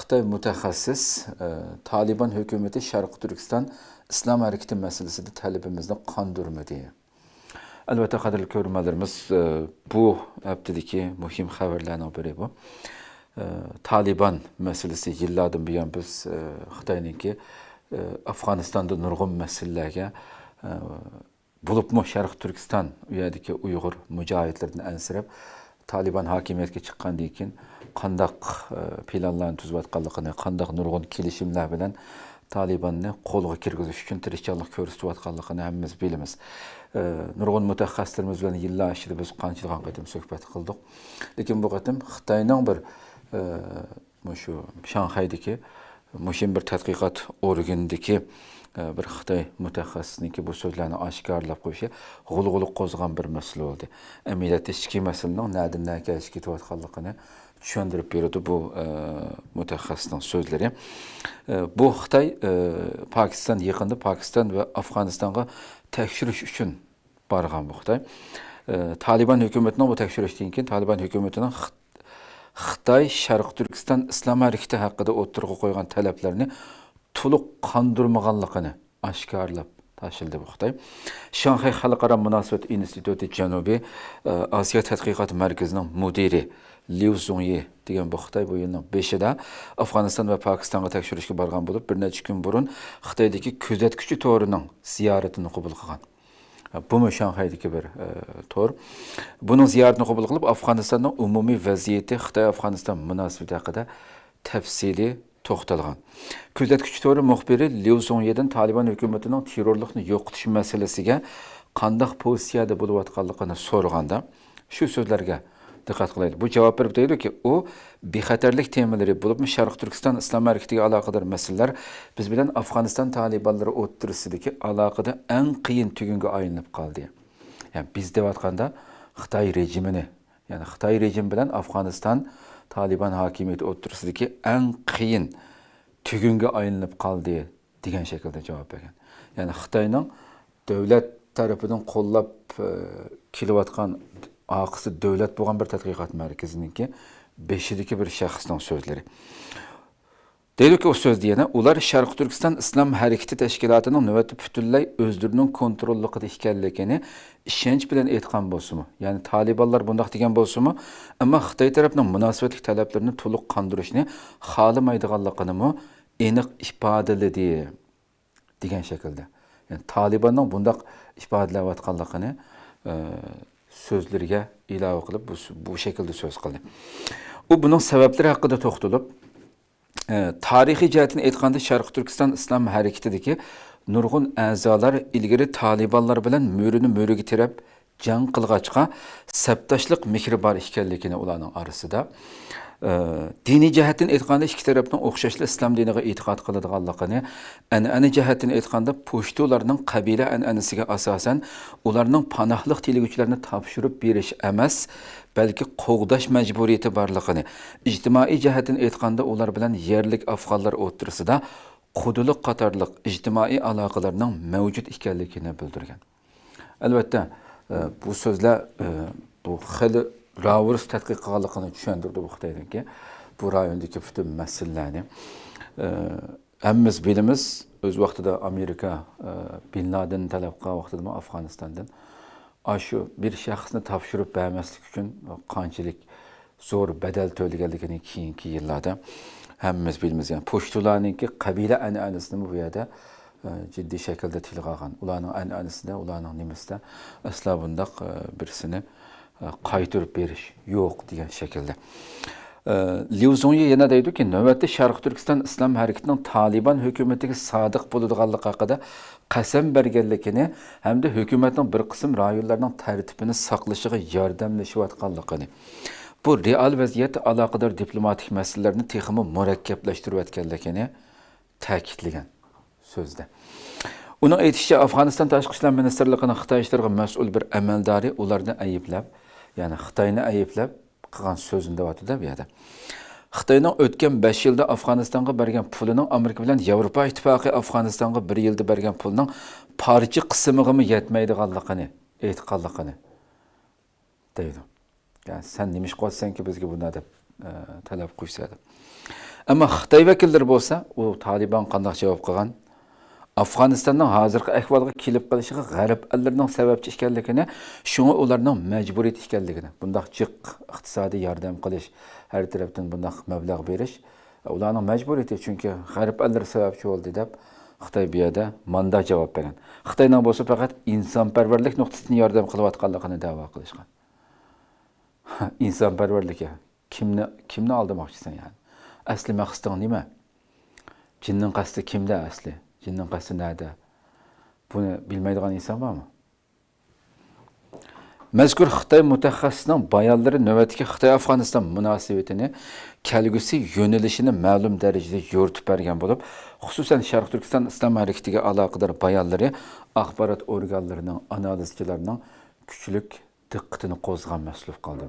Xitay mutaxassis Taliban hükümeti Şarkı Türkistan İslam hareketi meselesinde talebimizni qandırmadı. Elbette qadrli ko'rmalarimiz bu haftadagi muhim xabarlardan biri bu. Taliban meselesi yillardan buyon biz Xitoyniki Afg'onistonda nurg'un masalalarga bulupmu Şarkı Türkistan uyadagi Uyg'ur mujohidlardan ansirab Taliban hakimiyetga chiqqandan keyin qandaq planlarni tuzayotganligini, qandaq nurg'un kelishimlar bilan Talibanni qo'lga kirgizish uchun tirishchilik ko'rsatayotganligini hammamiz bilamiz. Nurg'un mutaxassislarimiz bilan yillar ichida biz qanchadan qatim suhbat qildik. Lekin bu qatim Xitoyning bir shu Shanxaydagi muhim bir tadqiqot organidagi bir Xitoy mutaxassisniki bu so'zlarni oshkorlab qo'yishi g'ulg'uli qo'zg'agan bir masala bo'ldi. Amaliyotda ichki masalaning nadan kelib ketayotganligini tushuntirib berdi bu mutaxassisning so'zlari. Bu Xitoy Pokiston yaqinda Pokiston va Afg'onistonga tekshirish uchun borgan bu Xitoy. Taliban hukumatining bu tekshirishdan keyin Taliban hukumatining Xitoy Sharq Turkiston islom harakati haqida o'tirg'a qo'ygan talablarini to'liq qondirmaganligini oshkorlab tashildi bu Xitoy. Shanxay Xalqaro munosabat instituti Janubiy Osiyo tadqiqot markazining mudiri Liu Zongyi degan bu Xitoy bu yilning 5-ida Afg'oniston va Pokistonga tekshirishga borgan bo'lib, bir necha kun burun Xitoydagi kuzatuvchi to'rining ziyoratini qabul qilgan. Bu Shanxaydagi bir to'r. Buning ziyoratini qabul qilib, Afg'onistonning umumiy vaziyati, Xitoy-Afg'oniston munosabati haqida tafsili to'xtalgan. Kuzatuvchi to'ri muxbiri Liu Zongyidan Taliban hukumatining terrorlikni yo'qotish masalasiga qanday pozitsiyada bo'layotganligini so'raganda shu so'zlarga diqqat qilaylik. Bu javob berib deydi-ki, u bexatarlik temalari bo'lib, Sharq Turkiston islom harakatiga aloqador masalalar biz bilan Afg'oniston talibanlari o'tirisidagi aloqada eng qiyin tugunga aylanib qoldi. Yani biz deyotganda Xitoy rejimini, yani Xitoy rejim bilan Afg'oniston Taliban hakimiyeti o'tirisidagi eng qiyin tugunga aylanib qoldi degan shaklda javob bergan. Yani Xitoyning davlat tarafidan qo'llab kelayotgan aqisi davlat bo'lgan bir tadqiqot markazininki 5-dagi bir shaxsning so'zlari. Deydi-ki, o so'zda yana ular Sharq Turkiston islom harakati tashkilotining navbatda butunlay o'zlarining kontrolligida ekanligini ishonch bilan aytgan bo'lsa-mu, ya'ni Talibanlar bundoq degan bo'lsa-mu, ammo Xitoy tarafining munosabatli talablarini to'liq qondirishni xohlamaydiganligini aniq ifodaladi degan shaklda. Yani Talibanning bundoq ifodalayotganligini so'zlariga ilova qilib bu shaklda so'z qildi. U buning sabablari haqida to'xtalib, tarixiy jihatdan aytganda Sharq Turkiston islom harakatidagi nurg'un a'zolar ilgari Talibanlar bilan mo'riga tirab jang qilg'achqa sabtashliq mehri bor ekanligini ularning orasida diniy jihatdan aytganda ikki tarafning o'xshashli islom diniga e'tiqod qiladiganligini, an'ana jihatdan aytganda pushtularning qabila an'anasiga asosan ularning panohlik tilaguvchilarini topshirib berish emas, balki qo'g'dash majburiyati borligini, ijtimoiy jihatdan aytganda ular bilan yerlik afg'onlar o'tirisida quduliq qatorliq ijtimoiy aloqalarning mavjud ekanligini bildirgan. Albatta bu so'zlar bu xili Ravurs tadqiq qilganligini tushuntirdi bu Xitoydagi bu rayondagi butun masalalarni. Hammamiz bilamiz, o'z vaqtida Amerika Bin Laden talab qilgan vaqtida Afg'onistondan shu bir shaxsni topshirib bermaslik uchun qanchalik zo'r badal to'laganligini keyingi yillarda hammamiz bilamiz. Yani pushtularninki qabila an'anasini bu yerda jiddiy shaklda tilga olgan. Ularning an'anasida, ularning nimasida asla bundaq birisini qaytirib berish yo'q degan shaklda. Liu Zongyi yana deydi-ki, navbatda Sharq Turkiston islom harakatining Taliban hukumatiga sodiq bo'ladiganligi haqida qasam berganligini hamda hukumatning bir qism rayonlarning tartibini saqlashiga yordamlashayotganligini, bu real vaziyat aloqador diplomatik masalalarni texmi murakkablashtirayotganligini ta'kidlagan so'zda. Uning aytishicha, Afg'oniston tashqi ishlar ministrligining Xitoy ishlariga mas'ul bir amaldori ularni ayblab, ya'ni Xitoyni ayblab qilgan so'zini deyapti bu yerda. Xitoyning o'tgan 5 yilda Afg'onistonga bergan pulining Amerika bilan Yevropa ittifoqi Afg'onistonga 1 yilda bergan pulining parcha qismiga yetmaydiganligini aytganligini deydi. Yani sen nima ish qilsanki bizga buni deb talab qo'ysa. Ammo Xitoy vakillari bo'lsa, u Taliban qanday javob qilgan? Afg'onistonning hozirgi ahvoliga kelib qolishiga g'arb ellarining sababchi ekanligini, shunga ularning majburiyat ekanligini, bundaq jiq iqtisodiy yordam qilish, har tarafdan bundaq mablag' berish, ularning majburiyati, chunki g'arb ellari sababchi bo'ldi deb Xitoy bu yerda manda javob bergan. Xitoyning bo'lsa faqat insonparvarlik nuqtasidan yordam qilayotganligini da'vo qilishgan. İnsanparvarlikka kimni aldamoqchisan yani? Asli maqsading nima? Jinning qasdi kimda asli? Jinning qasdi nada? Buni bilmaydigan inson bormi? Mazkur Xitoy mutaxassisining bayonlari navbatdagi Xitoy Afg'oniston munosabatini kelgusi yo'nalishini ma'lum darajada yo'ritib bergan bo'lib, xususan Sharq Turkiston islom harakatiga aloqador bayonlari axborot organlarining, analizchilarining kuchlik diqqatini qo'zg'agan mas'luf qoldi.